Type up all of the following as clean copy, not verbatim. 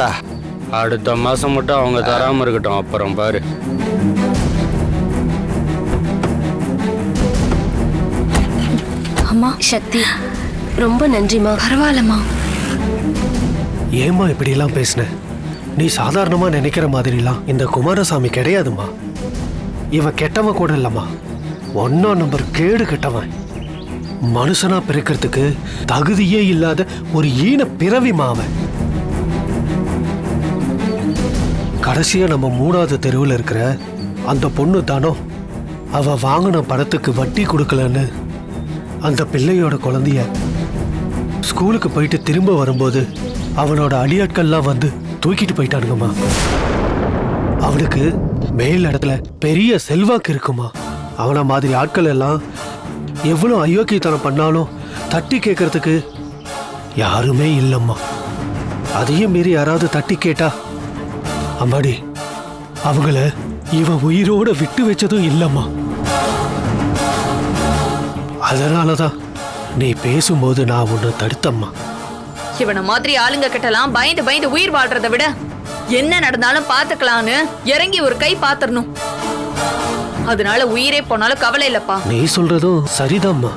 வாடா. அடுத்த மாசம் மட்டும் அவங்க தராம இருக்கட்டும், அப்புறம் பாரு. அம்மா சக்தி, ரொம்ப நன்றிம்மா. பரவாயில்லம்மா. ஏம்மா இப்படிலாம் பேசுன? நீ சாதாரணமா நினைக்கிற மாதிரிலாம் இந்த குமாரசாமி கிடையாதுமா. இவன் கெட்டவன் கூட இல்லம்மா, 1 நம்பர் கேடு கெட்டவன். மனுஷனா பிறக்கிறதுக்கு தகுதியே இல்லாத ஒரு ஈன பிறவிமா அவன். கடைசியா நம்ம 3வது தெருவில் இருக்கிற அந்த பொண்ணு தானோ, அவ வாங்கின பணத்துக்கு வட்டி கொடுக்கலன்னு அந்த பிள்ளையோட குழந்தைய ஸ்கூலுக்கு போயிட்டு திரும்ப வரும்போது அவனோட அடியாட்கள்லாம் வந்து தூக்கிட்டு போயிட்டானுங்கம்மா. அவனுக்கு மேல் இடத்துல பெரிய செல்வாக்கு இருக்குமா. அவனை மாதிரி ஆட்கள் எல்லாம் எவ்வளோ அயோக்கியத்தனம் பண்ணாலும் தட்டி கேட்கறதுக்கு யாருமே இல்லைம்மா. அதையும் மீறி யாராவது தட்டி கேட்டா அம்மாடி அவங்கள இவன் உயிரோட விட்டு வச்சதும் இல்லம்மா. அதனாலதான் நீ பேசும்போது நான் உன்னை தடுத்தம்மா. இவனை மாதிரி ஆளுங்க கிட்டலாம் பயந்து பயந்து உயிர் வாழ்றதை விட என்ன நடந்தாலும் பாத்துக்கலான்னு இறங்கி ஒரு கை பாத்துறணும். அதனால உயிரே போனாலும் கவலை இல்லப்பா. நீ சொல்றதும் சரிதாம்மா.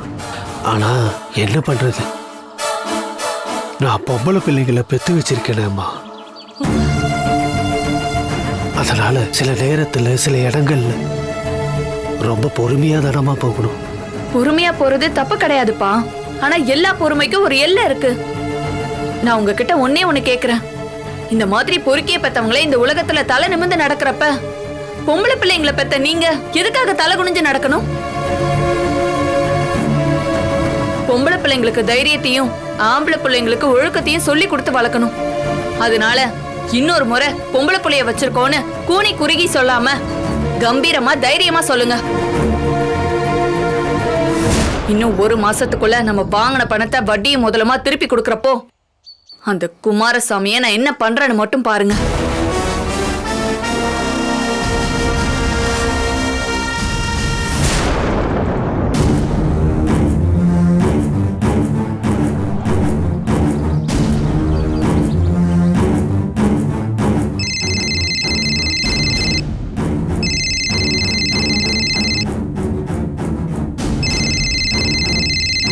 ஆனா என்ன பண்றது, நான் பொம்பளை பிள்ளைகளை பெத்து வச்சிருக்கேனேம்மா. அதனால சில நேரத்துல சில இடங்கள்ல ரொம்ப பொறுமையா தானமா போகணும். பொறுமையா போறது தப்பு கிடையாதுப்பா. ஆனா எல்லா பொறுமைக்கும் ஒரு எல்லை இருக்கு. நான் உங்ககிட்ட ஒண்ணு கேக்குறேன். இந்த மாதிரி பொறுக்கிய பெத்தவங்களே இந்த உலகத்துல தலை நிமிர்ந்து நடக்கிறப்ப பொம்பளை பிள்ளைங்களை பெத்த நீங்க எதுக்காக தலை குனிஞ்சு நடக்கணும்? பொம்பளை பிள்ளைங்களுக்கு தைரியத்தையும் ஆம்பளை பிள்ளைங்களுக்கு ஒழுக்கத்தையும் சொல்லி கொடுத்து வளர்க்கணும். அதனால இன்னொரு முறை பொம்பளை பிள்ளைய வச்சிருக்கோன்னு கூனி குறுகி சொல்லாம கம்பீரமா தைரியமா சொல்லுங்க. இன்னும் 1 மாசத்துக்குள்ள நம்ம வாங்கின பணத்தை வட்டியும் முதலமா திருப்பி கொடுக்கறப்போ அந்த குமாரசாமியை நான் என்ன பண்றேன்னு மட்டும் பாருங்க.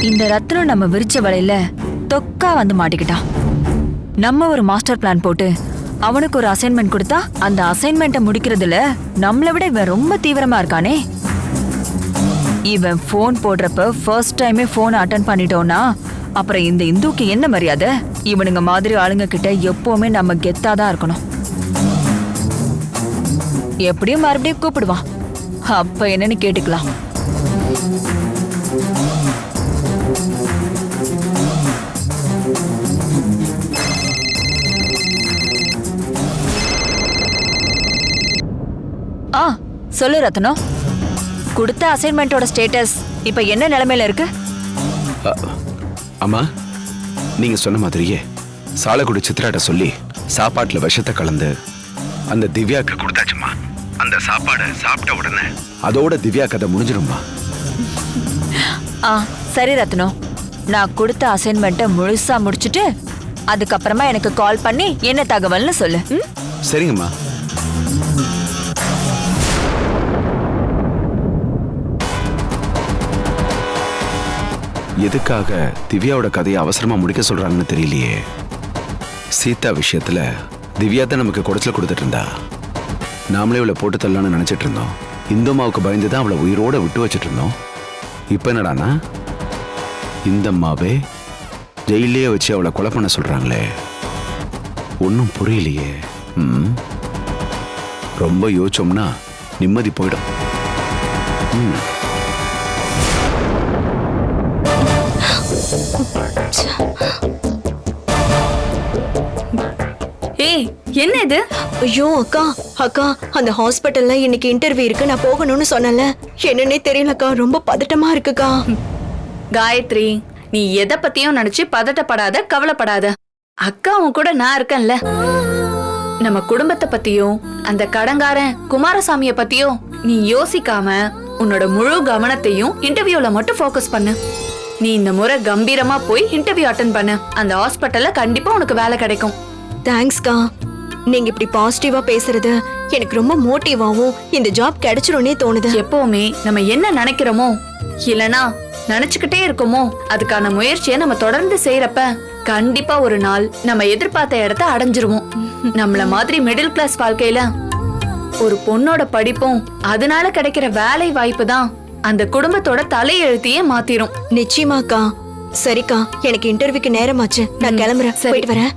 இந்த ரத்னம் நம்ம விரிச்ச வலையில தொக்கா வந்து மாட்டிக்கிட்டான். நம்ம ஒரு மாஸ்டர் பிளான் போட்டு அவனுக்கு ஒரு அசைன்மெண்ட் கொடுத்தா அந்த அசைன்மெண்ட்டை முடிக்கிறதுல நம்மளை விட இவன் ரொம்ப தீவிரமா இருக்கானே. இவன் போன் போடுறப்ப ஃபர்ஸ்ட் டைமே போன் அட்டன் பண்ணிட்டோம்னா அப்புறம் இந்த இந்துக்கு என்ன மரியாதை? இவனுங்க மாதிரி ஆளுங்க கிட்ட எப்பவுமே நம்ம கெத்தாதான் இருக்கணும். எப்படியும் மறுபடியும் கூப்பிடுவான், அப்ப என்னன்னு கேட்டுக்கலாம். சொல்லு ரத்னம், கொடுத்த அசைன்மெண்டோட ஸ்டேட்டஸ் இப்ப என்ன நிலைமையில இருக்கு? அம்மா, நீங்க சொன்ன மாதிரியே சாலக்குடி சித்ராட்ட சொல்லி சாப்பாட்டுல விஷத்தை கலந்து அந்த திவ்யாக்கு கொடுத்தாச்சுமா. அந்த சாப்பாடை சாப்பிட்ட உடனே அதோட திவ்யா கதை முடிஞ்சிடும்மா. சரி ரத்னம், நான் கொடுத்த அசைன்மெண்ட்டை முழுசா முடிச்சுட்டு அதுக்கப்புறமா எனக்கு கால் பண்ணி என்ன தகவல்னு சொல்லு. சரிங்கம்மா. எதுக்காக திவ்யாவோட கதையை அவசரமா முடிக்க சொல்றாங்கன்னு தெரியலையே. சீதா விஷயத்துல திவ்யா தான் நமக்கு குடைச்சல் கொடுத்துட்டு இருந்தா. நாமளே அவளை போட்டு தள்ளலாம்னு நினைச்சிட்டு இருந்தோம். இந்தம்மாவுக்கு பயந்துதான் அவளை உயிரோட விட்டு வச்சிட்டு இருந்தோம். இப்ப என்னடானா இந்தம்மாவே ஜெயிலே வச்சு அவளை கொலை பண்ண சொல்றாங்களே. ஒன்னும் புரியலையே. ரொம்ப யோசிச்சோம்னா நிம்மதி போயிடும். ஏய், என்ன இது? ஐயோ அக்கா, அக்கா அந்த ஹாஸ்பிட்டல்ல இன்னைக்கு இன்டர்வியூ இருக்கு, நான் போகணும்னு சொன்னல. என்னன்னே தெரியலக்கா, ரொம்ப பதட்டமா இருக்குக்கா. காயத்ரி, நீ எதை பத்தியும் நினைச்சு பதட்டப்படாத, கவலைப்படாத. அக்காவும் கூட நான் இருக்கேன்ல. நம்ம குடும்பத்தை பத்தியும் அந்த கடங்காரன் குமாரசாமிய பத்தியும் நீ யோசிக்காம உன்னோட முழு கவனத்தையும் இன்டர்வியூல மட்டும் ஃபோக்கஸ் பண்ணு. நீ இந்த முறை கம்பீரமா போய் இன்டர்வியூ அட்டெண்ட் பண்ணு. அந்த ஹாஸ்பிட்டல்ல கண்டிப்பா உனக்கு வேலை கிடைக்கும். தேங்க்ஸ்க்கா. நீங்க இப்படி பாசிட்டிவா பேசுறது எனக்கு ரொம்ப மோட்டிவாவும் இந்த ஜாப் கிடைச்சிரும்னே தோணுது. எப்பவுமே நம்ம என்ன நினைக்கிறோமோ இல்லனா நினைச்சுக்கிட்டே இருக்கோமோ அதுக்கான முயற்சியை நம்ம தொடர்ந்து செய்யறப்ப கண்டிப்பா ஒரு நாள் நம்ம எதிர்பார்த்த இடத்த அடைஞ்சிருவோம். நம்மள மாதிரி மிடில் கிளாஸ் வாழ்க்கையில ஒரு பொண்ணோட படிப்பும் அதனால கிடைக்கிற வேலை வாய்ப்பு தான் அந்த குடும்பத்தோட தலையெழுத்தையே மாத்திரும். நிச்சயமாக்கா. சரிக்கா, எனக்கு இன்டர்வியூக்கு நேரமாச்சு. நான் கிளம்புறேன். சரி. போயிட்டு வரேன்.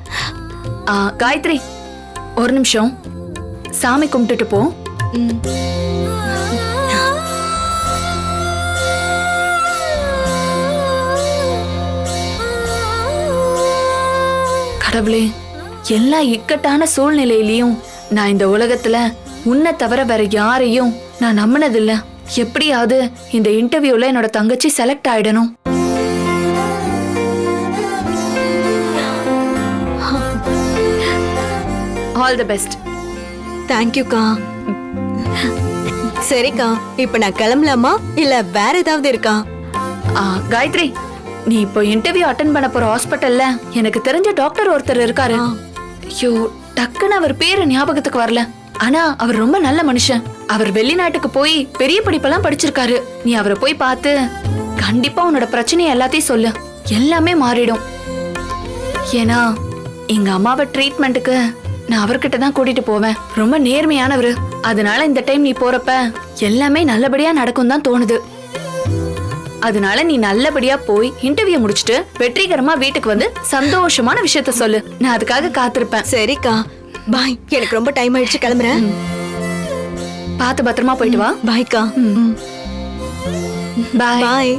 காயத்ரி, ஒரு நிமிஷம் சாமி கும்பிட்டுட்டு போ. கடவுளே, எல்லா இக்கட்டான சூழ்நிலையிலயும் நான் இந்த உலகத்துல உன்னை தவிர வேற யாரையும் நான் நம்பினதில்ல. எப்படியாவது இந்த இன்டர்வியூல என்னோட தங்கச்சி செலக்ட் ஆயிடணும். All the best. தேங்க்யூக்கா. சரிக்கா, இப்ப நான் கிளம்பலாமா இல்ல வேற ஏதாவது இருக்கா? காயத்ரி, நீ இப்போ இன்டர்வியூ அட்டென்ட் பண்ண போற ஹாஸ்பிட்டல்ல எனக்கு தெரிஞ்ச டாக்டர் ஒருத்தர் இருக்காரு. ஐயோ, டக்குன்னு அவர் பேரு ஞாபகத்துக்கு வரல. ஆனா அவர் ரொம்ப நல்ல மனுஷன். அவர் வெளிநாட்டுக்கு போய் பெரிய படிப்பெல்லாம் படிச்சிருக்காரு. நீ அவரை போய் பார்த்து கண்டிப்பா உன்னோட பிரச்சனையை எல்லாத்தையும் சொல்லு. எல்லாமே மாறிடும். ஏன்னா எங்க அம்மாவை ட்ரீட்மெண்ட்டுக்கு நான் அவர்கிட்ட தான் கூட்டிட்டு போவேன். ரொம்ப நேர்மையானவரு. அதனால இந்த டைம் நீ போறப்ப எல்லாமே நல்லபடியா நடக்கும் தான் தோணுது. அதனால நீ நல்லபடியா போய் இன்டர்வியூ முடிச்சிட்டு வெற்றிகரமா வீட்டுக்கு வந்து சந்தோஷமான விஷயத்த சொல்லு. நான் அதுக்காக காத்திருப்பேன். சரிக்கா, பாய். எனக்கு ரொம்ப டைம் ஆயிடுச்சு, கிளம்புறேன். பார்த்து பத்திரமா போயிட்டு வா. பாய்க்கா. பாய். பாய்.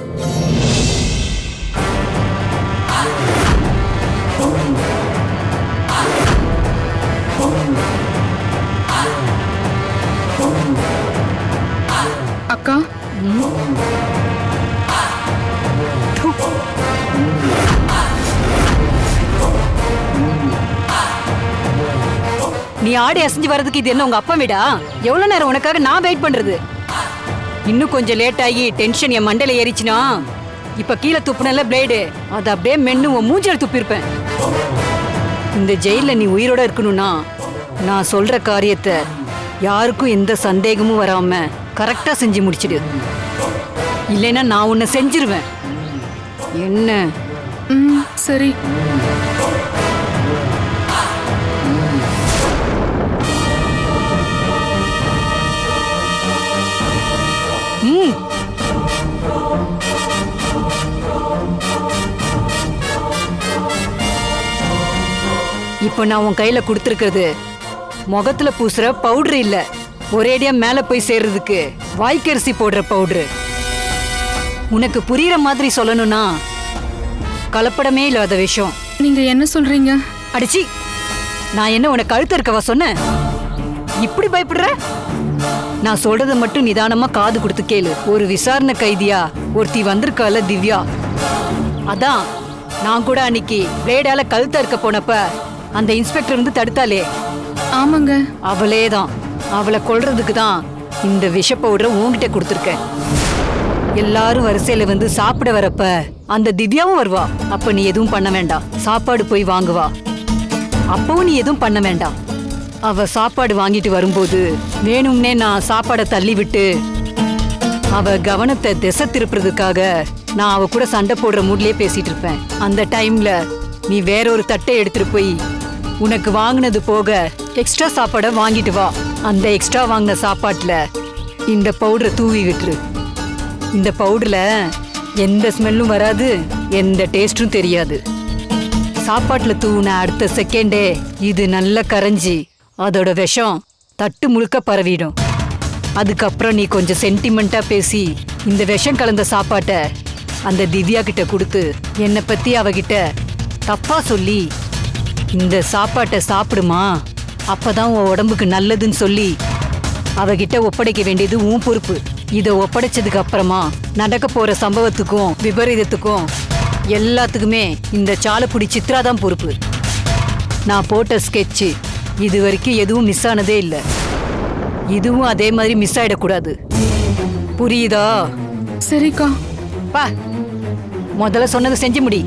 அக்கா, நீ ஆடி அசைஞ்சு வர்றதுக்கு இது என்ன உங்க அப்பா வீடா? எவ்வளவு நேரம் உனக்காக நான் வெயிட் பண்றது? இன்னும் கொஞ்சம் லேட் ஆகி டென்ஷன் என் மண்டையில ஏறிச்சுனா இப்ப கீழே துப்புனல பிளேடு, அதை அப்படியே மென்னு உன் மூஞ்சில துப்பிருப்பேன். இந்த ஜெயில நீ உயிரோட இருக்கணும்னா நான் சொல்ற காரியத்தை யாருக்கும் எந்த சந்தேகமும் வராம கரெக்டா செஞ்சு முடிச்சிடு. இல்லைன்னா நான் உன்னை செஞ்சிருவேன். என்ன? சரி. இப்போ நான் உன் கையில கொடுத்துருக்கிறது முகத்துல பூசுற பவுடர் இல்ல, ஒரேடியா மேல போய் சேர்றதுக்கு வாய்க்கரிசி போடுற பவுடரு. உனக்கு புரியுற மாதிரி சொல்லணும்னா கலப்படமே இல்லாத விஷயம். நீங்க என்ன சொல்றீங்க? அடிச்சி, நான் என்ன உனக்கு கழுத்து இருக்கவா சொன்னேன்? இப்படி பயப்படுற? நான் சொல்றத மட்டும் நிதானமா காது கொடுத்து கேளு. ஒரு விசாரணை கைதியா ஒருத்தி வந்திருக்கால திவ்யா, அதான் நான் கூட அன்னைக்கு பிளேடால கழுத்த இருக்க போனப்ப அந்த இன்ஸ்பெக்டர் வந்து தடுத்தாலே, ஆமாங்க, அவளேதான். அவளை கொல்றதுக்கு தான் இந்த விஷ பவுடரை உன்கிட்ட கொடுத்துருக்கேன். எல்லாரும் வரிசையில வந்து சாப்பிட வரப்ப அந்த திவ்யாவும் வருவா. அப்ப நீ எதுவும் பண்ண வேண்டாம், சாப்பாடு போய் வாங்குவா. அப்பவும் நீ எதுவும் பண்ண வேண்டாம். அவ சாப்பாடு வாங்கிட்டு வரும்போது வேணும்னே நான் சாப்பாடை தள்ளி விட்டு அவ கவனத்தை திசை திருப்புறதுக்காக நான் அவ கூட சண்டை போடுற மூட்லயே பேசிட்டு இருப்பேன். அந்த டைம்ல நீ வேற ஒரு தட்டை எடுத்துட்டு போய் உனக்கு வாங்கினது போக எக்ஸ்ட்ரா சாப்பாடை வாங்கிட்டு வா. அந்த எக்ஸ்ட்ரா வாங்கின சாப்பாட்டுல இந்த பவுடரை தூவி விட்டுரு. இந்த பவுடர்ல எந்த ஸ்மெல்லும் வராது, எந்த டேஸ்டும் தெரியாது. சாப்பாட்டுல தூவின அடுத்த செகண்டே இது நல்லா கரைஞ்சி அதோட விஷம் தட்டு முழுக்க பரவிடும். அதுக்கப்புறம் நீ கொஞ்சம் சென்டிமெண்டா பேசி இந்த விஷம் கலந்த சாப்பாட்டை அந்த திவ்யா கிட்ட கொடுத்து என்னை பத்தி அவகிட்ட தப்பா சொல்லி இந்த சாப்பாட்டை சாப்பிடுமா, அப்பதான் உன் உடம்புக்கு நல்லதுன்னு சொல்லி அவகிட்ட ஒப்படைக்க வேண்டியது உன் பொறுப்பு. இதை ஒப்படைச்சதுக்கு அப்புறமா நடக்க போற சம்பவத்துக்கும் விபரீதத்துக்கும் எல்லாத்துக்குமே இந்த சாலப்புடி சித்ரா தான் பொறுப்பு. நான் போட்ட ஸ்கெட்சு இது வரைக்கும் எதுவும் மிஸ் ஆனதே இல்லை. இதுவும் அதே மாதிரி மிஸ் ஆயிடக்கூடாது. புரியுதா? சரிக்கா. பா, முதல்ல சொன்னதை செஞ்சு முடி.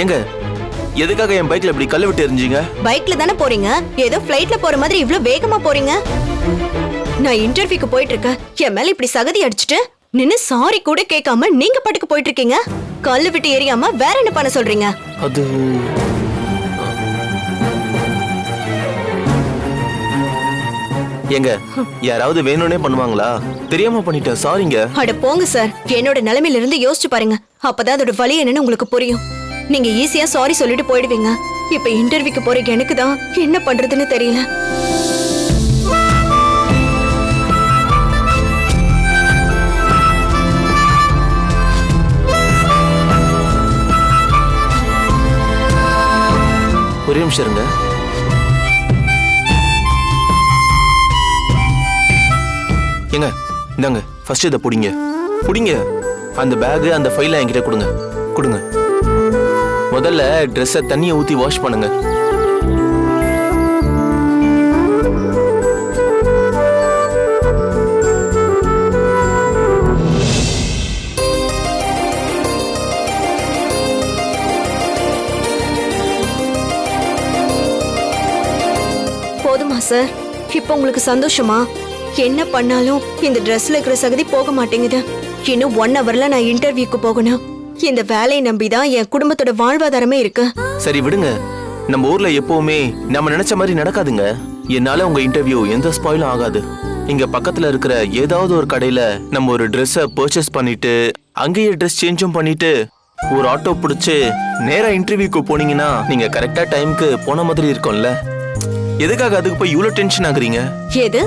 ஏங்க எதுக்காக என் பைக்ல இப்படி கல்லு விட்டு எரிஞ்சீங்க? பைக்ல தானே போறீங்க, ஏதோ ஃப்ளைட்ல போற மாதிரி இவ்ளோ வேகமா போறீங்க. நான் இன்டர்வியூக்கு போயிட்டு இருக்கேன், என் மேல இப்படி சகதி அடிச்சிட்டு நின்னு சாரி கூட கேட்காம நீங்க பாட்டுக்கு போயிட்டு இருக்கீங்க. கல்லு விட்டு எரியாம வேற என்ன பண்ண சொல்றீங்க? அது ஏங்க யாராவது வேணும்னே பண்ணுவாங்களா? தெரியாம பண்ணிட்டேன், சாரிங்க. அட போங்க சார், என்னோட நிலைமையில இருந்து யோசிச்சு பாருங்க, அப்பதான் அதோட வலி என்னன்னு உங்களுக்கு புரியும். நீங்க ஈஸியா சாரி சொல்லிட்டு போயிடுவீங்க. இப்ப இன்டர்வியூக்கு போற எனக்கு தான் என்ன பண்றதுன்னு தெரியல. ஒரே நிமிஷம் இருங்க. ஏங்க இந்தாங்க, ஃபர்ஸ்ட் இதை புடிங்க. புடிங்க. அந்த பேக் அந்த ஃபைலை என்கிட்ட கொடுங்க. கொடுங்க. முதல்ல ட்ரெஸ்ஸை தண்ணியை ஊற்றி வாஷ் பண்ணுங்க. போதுமா சார்? இப்ப உங்களுக்கு சந்தோஷமா? என்ன பண்ணாலும் இந்த ட்ரெஸ்ல இருக்கிற சகதி போக மாட்டேங்குது. இன்னும் 1 ஹவர்ல நான் இன்டர்வியூக்கு போகணும். இந்த வேலையை நம்பிதான் என் குடும்பத்தோட வாழ்வாதாரமே இருக்கு. சரி விடுங்க, நம்ம ஊர்ல எப்பவுமே நம்ம நினைச்ச மாதிரி நடக்காதுங்க. என்னால உங்க இன்டர்வியூ எந்த ஸ்பாயிலும் ஆகாது. இங்க பக்கத்துல இருக்கிற ஏதாவது ஒரு கடையில நம்ம ஒரு ட்ரெஸ்ஸை பர்ச்சேஸ் பண்ணிட்டு அங்கேயே ட்ரெஸ் சேஞ்சும் பண்ணிட்டு ஒரு ஆட்டோ பிடிச்சு நேரா இன்டர்வியூக்கு போனீங்கன்னா நீங்க கரெக்டா டைம்க்கு போன மாதிரி இருக்கும்ல. எதுக்காக அதுக்கு போய் இவ்வளவு டென்ஷன் ஆகுறீங்க? எது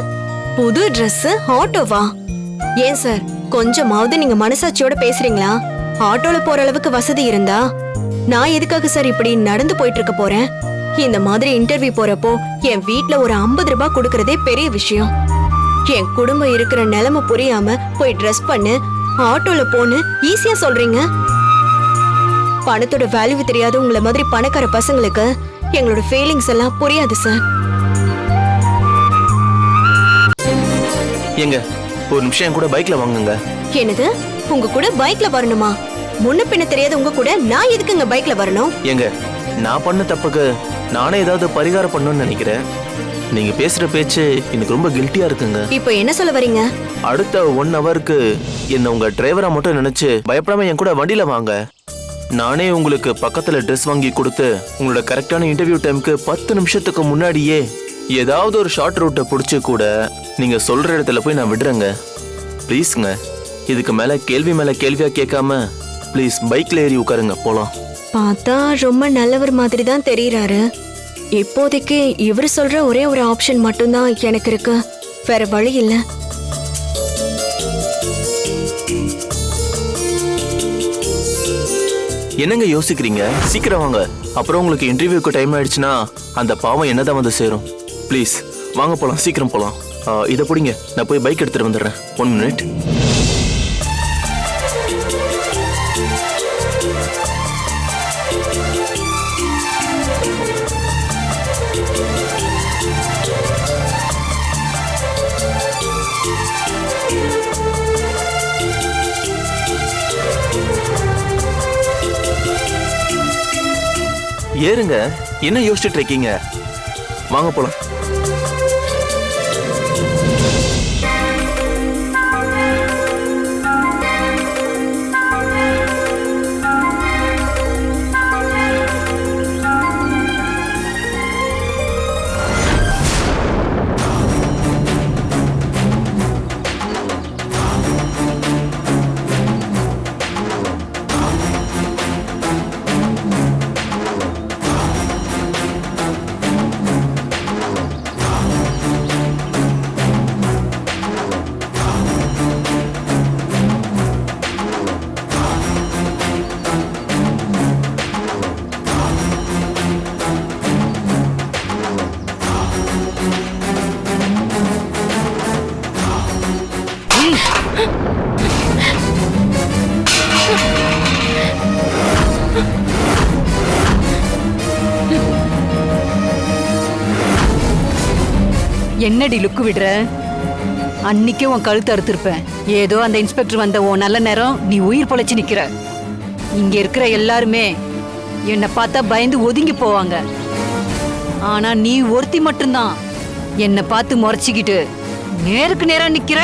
புது ட்ரெஸ் ஆட்டோவா? ஏன் சார், கொஞ்சமாவது நீங்க மனசாட்சியோட பேசுறீங்களா? ஆட்டோல போற அளவுக்கு வசதி இருந்தா நான் எதுக்காக சார் இப்படி நடந்து போயிட்டு இருக்க போறேன்? இந்த மாதிரி இன்டர்வியூ போறப்போ என் வீட்ல ஒரு 50 ரூபாய் கொடுக்கறதே பெரிய விஷயம். என் குடும்பம் இருக்கிற நிலைமை புரியாம போய் ட்ரெஸ் பண்ணு ஆட்டோல போன்னு ஈஸியா சொல்றீங்க. பணத்தோட வேல்யூ தெரியாத உங்களை மாதிரி பணக்கார பசங்களுக்கு எங்களோட ஃபீலிங்ஸ் எல்லாம் புரியாது சார். ஏங்க ஒரு நிமிஷம் என் கூட பைக்ல வாங்குங்க. என்னது, உங்க கூட பைக்ல வரணுமா? முன்ன பின்ன தெரியாத உங்க கூட நான் எதுக்குங்க பைக்ல வரணும்? ஏங்க நான் பண்ண தப்புக்கு நானே ஏதாவது பரிகாரம் பண்ணணும்னு நினைக்கிறேன். நீங்க பேசுற பேச்சு எனக்கு ரொம்ப கில்ட்டியா இருக்குங்க. இப்போ என்ன சொல்ல வரீங்க? அடுத்த 1 ஹவருக்கு என்ன உங்க டிரைவரா மட்டும் நினைச்சு பயப்படாம என் கூட வண்டியில வாங்க. நானே உங்களுக்கு பக்கத்துல ட்ரெஸ் வாங்கி கொடுத்து உங்களோட கரெக்டான இன்டர்வியூ டைமுக்கு 10 நிமிஷத்துக்கு முன்னாடியே ஏதாவது ஒரு ஷார்ட் ரூட்டை பிடிச்சி கூட நீங்க சொல்ற இடத்துல போய் நான் விடுறேங்க. ப்ளீஸ்ங்க, இதுக்கு மேல கேள்வியா கேட்காம ப்ளீஸ் பைக்ல ஏறி உட்காருங்க, போலாம். பார்த்தா ரொம்ப நல்லவர் மாதிரி தான் தெரியறாரு. இப்போதைக்கு இவர் சொல்ற ஒரே ஒரு ஆப்ஷன் மட்டும்தான் எனக்கு இருக்கு, வேற வழி இல்ல. என்னங்க யோசிக்கிறீங்க? சீக்கிரம் வாங்க, அப்புறம் உங்களுக்கு இன்டர்வியூக்கு டைம் ஆயிடுச்சுன்னா அந்த பாவம் என்னதான் வந்து சேரும். ப்ளீஸ் வாங்க போலாம், சீக்கிரம் போலாம். இதை பிடிங்க, நான் போய் பைக் எடுத்துட்டு வந்துடுறேன். 1 மினிட். ஏறுங்க, என்ன யோசிச்சுட்டு இருக்கீங்க? வாங்க போலாம். என்னடி லுக்கு விடுற? அன்னைக்கே உன் கழுத்து அறுத்திருப்பேன். ஏதோ அந்த இன்ஸ்பெக்டர் வந்த உன் நல்ல நேரம் நீ உயிர் பொழைச்சு நிக்கிற. இங்க இருக்கிற எல்லாருமே என்னை பார்த்தா பயந்து ஒதுங்கி போவாங்க. ஆனா நீ ஒருத்தி மட்டும்தான் என்னை பார்த்து முறைச்சிக்கிட்டு நேருக்கு நேரா நிக்கிற.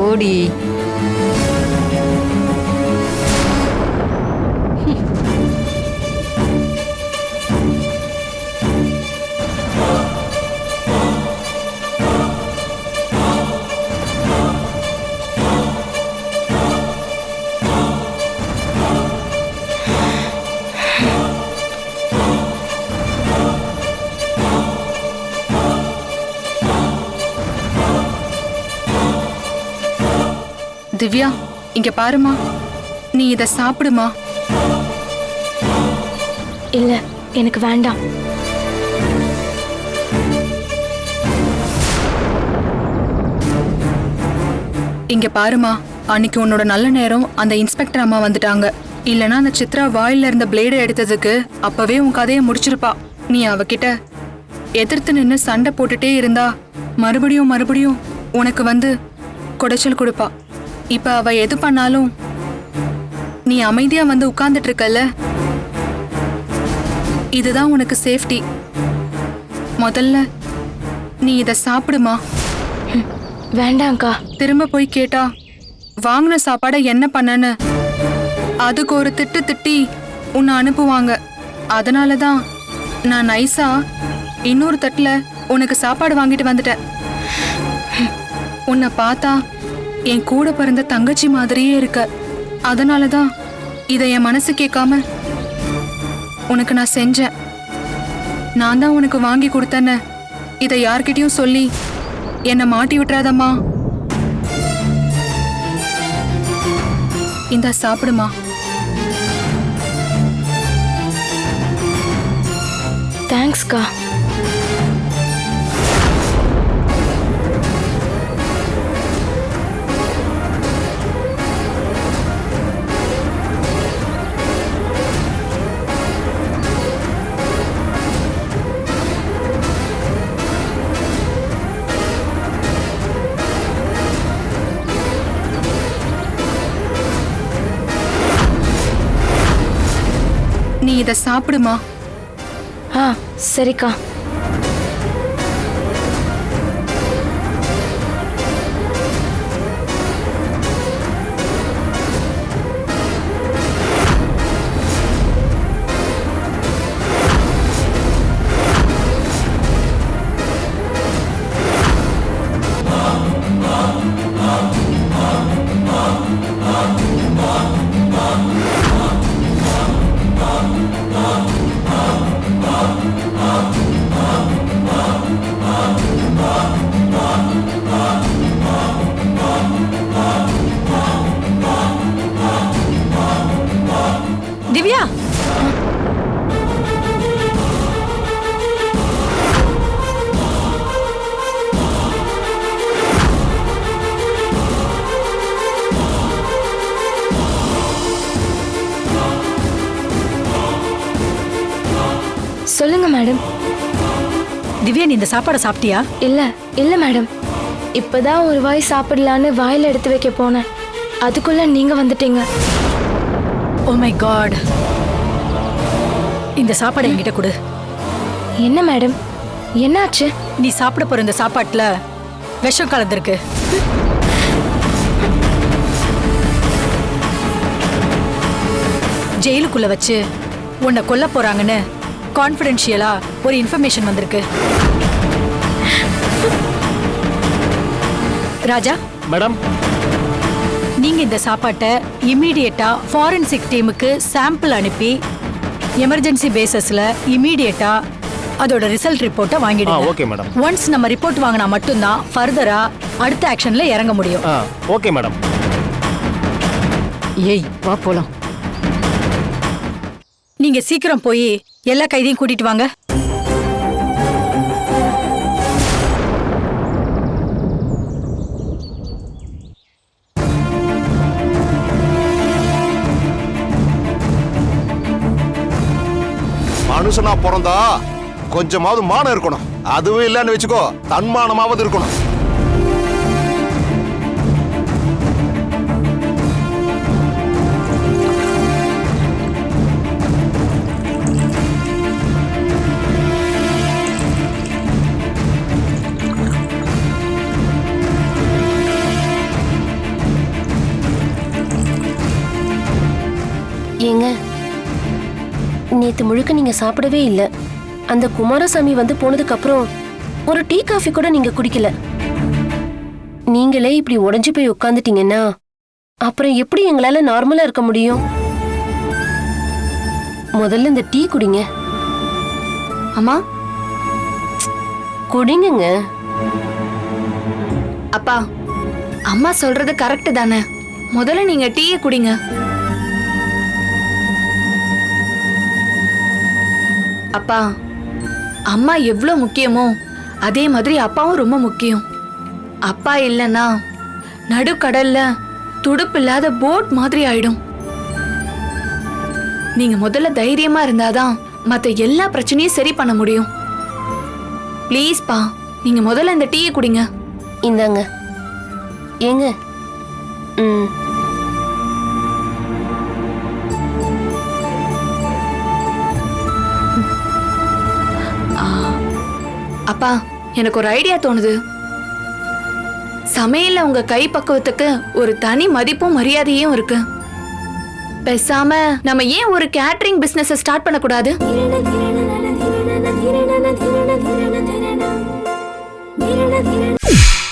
ஓடி திவ்யா, இங்க பாருமா, நீ இத சாப்பிடுமா. இல்ல, எனக்கு வேண்டாம். இங்க பாருமா, அன்னைக்கு உன்னோட நல்ல நேரம் அந்த இன்ஸ்பெக்டர் அம்மா வந்துட்டாங்க. இல்லனா அந்த சித்ரா வாயில இருந்த பிளேடை எடுத்ததுக்கு அப்பவே உன் கதையை முடிச்சிருப்பா. நீ அவகிட்ட எதிர்த்து நின்னு சண்டை போட்டுட்டே இருந்தா மறுபடியும் மறுபடியும் உனக்கு வந்து குடைச்சல் கொடுப்பா. இப்ப அவ எது பண்ணாலும் நீ அமைதியா வந்து உட்கார்ந்துட்டு இருக்கல்ல, இதுதான் உனக்கு சேஃப்டி. முதல்ல நீ இத சாப்பிடுமா. வேண்டாம்க்கா. திரும்ப போய் கேட்டா வாங்கின சாப்பாடை என்ன பண்ணன்னு அதுக்கு ஒரு திட்டு திட்டி உன்னை அனுப்புவாங்க. அதனாலதான் நான் நைஸா இன்னொரு தட்டுல உனக்கு சாப்பாடு வாங்கிட்டு வந்துட்டேன். உன்னை பார்த்தா என் கூட பிறந்த தங்கச்சி மாதிரியே இருக்க. அதனாலதான் இதை என் மனசு கேட்காம உனக்கு நான் செஞ்சேன். நான் தான் உனக்கு வாங்கி கொடுத்தேன்னு இதை யார்கிட்டயும் சொல்லி என்னை மாட்டி விட்டுறாதம்மா. இந்த சாப்பிடுமா. தேங்க்ஸ்க்கா. நீ இத சாப்பிடுமா. சரிக்கா. திவ்யா, சொல்லுங்க மேடம். திவ்யா, நீ இந்த சாப்பாடை சாப்பிட்டியா? இல்ல மேடம். இப்பதான் ஒரு வாய் சாப்பிடலான்னு வாயில எடுத்து வைக்க போனேன். அதுக்குள்ள நீங்க வந்துட்டீங்க. Oh my god. இந்த சாப்பாடை என்கிட்ட கொடு. என்ன மேடம், என்னாச்சு? நீ சாப்பிட போற இந்த சாப்பாட்டுல விஷம் கலந்துருக்கு. ஜெயிலுக்குள்ள வச்சு உன்னை கொல்ல போறாங்கன்னு கான்ஃபிடென்ஷியலா ஒரு இன்ஃபர்மேஷன் வந்திருக்கு. ராஜா மேடம், நீங்க இந்த சாப்பாட்டை இம்மீடியட்டா ஃபாரன்சிக் டீமுக்கு சாம்பிள் அனுப்பி எமர்ஜென்சி பேசிஸ்ல இம்மீடியட்டா அதோட ரிசல்ட் ரிப்போர்ட்டை வாங்கிடுங்க. Okay madam. ஒன்ஸ் நம்ம ரிப்போர்ட் வாங்கினா மட்டும்தான் ஃபர்தரா அடுத்த ஆக்ஷன்ல இறங்க முடியும். Okay madam. ஏய், வா போலாம். நீங்க சீக்கிரம் போய் எல்லா கைதியும் கூட்டிட்டு வாங்க. மனுஷனா பிறந்தா கொஞ்சமாவது மானம் இருக்கணும். அதுவும் இல்லன்னு வச்சுக்கோ, தன்மானமாவது இருக்கணும். நேத்து முழுக்க நீங்க சாப்பிடவே இல்ல. அந்த குமாரசாமி வந்து போனதுக்கு அப்புறம் ஒரு டீ காஃபி கூட நீங்க குடிக்கல. நீங்களே இப்படி உடைஞ்சு போய் உட்காந்துட்டீங்கன்னா அப்புறம் எப்படி எங்களால நார்மலா இருக்க முடியும்? முதல்ல இந்த டீ குடிங்க. அம்மா குடிங்க. அப்பா, அம்மா சொல்றது கரெக்ட் தானே? முதல்ல நீங்க டீயை குடிங்க. அப்பா, அம்மா எவ்வளவு முக்கியமோ அதே மாதிரி அப்பாவும் ரொம்ப முக்கியம். அப்பா இல்லைன்னா நடுக்கடல்ல துடுப்பு இல்லாத போட் மாதிரி ஆயிடும். நீங்க முதல்ல தைரியமா இருந்தாதான் மத்த எல்லா பிரச்சனையும் சரி பண்ண முடியும். ப்ளீஸ் பா, நீங்க முதல்ல இந்த டீயை குடிங்க. இந்தாங்க. ஏங்க. அப்பா, எனக்கு ஒரு ஐடியா தோணுது. சமையல்ல உங்க கை பக்குவத்துக்கு ஒரு தனி மதிப்பும் மரியாதையும் இருக்கு. பேசாம நம்ம ஏன் ஒரு கேட்டரிங் பிசினஸ் ஸ்டார்ட் பண்ண கூடாது? Thank you.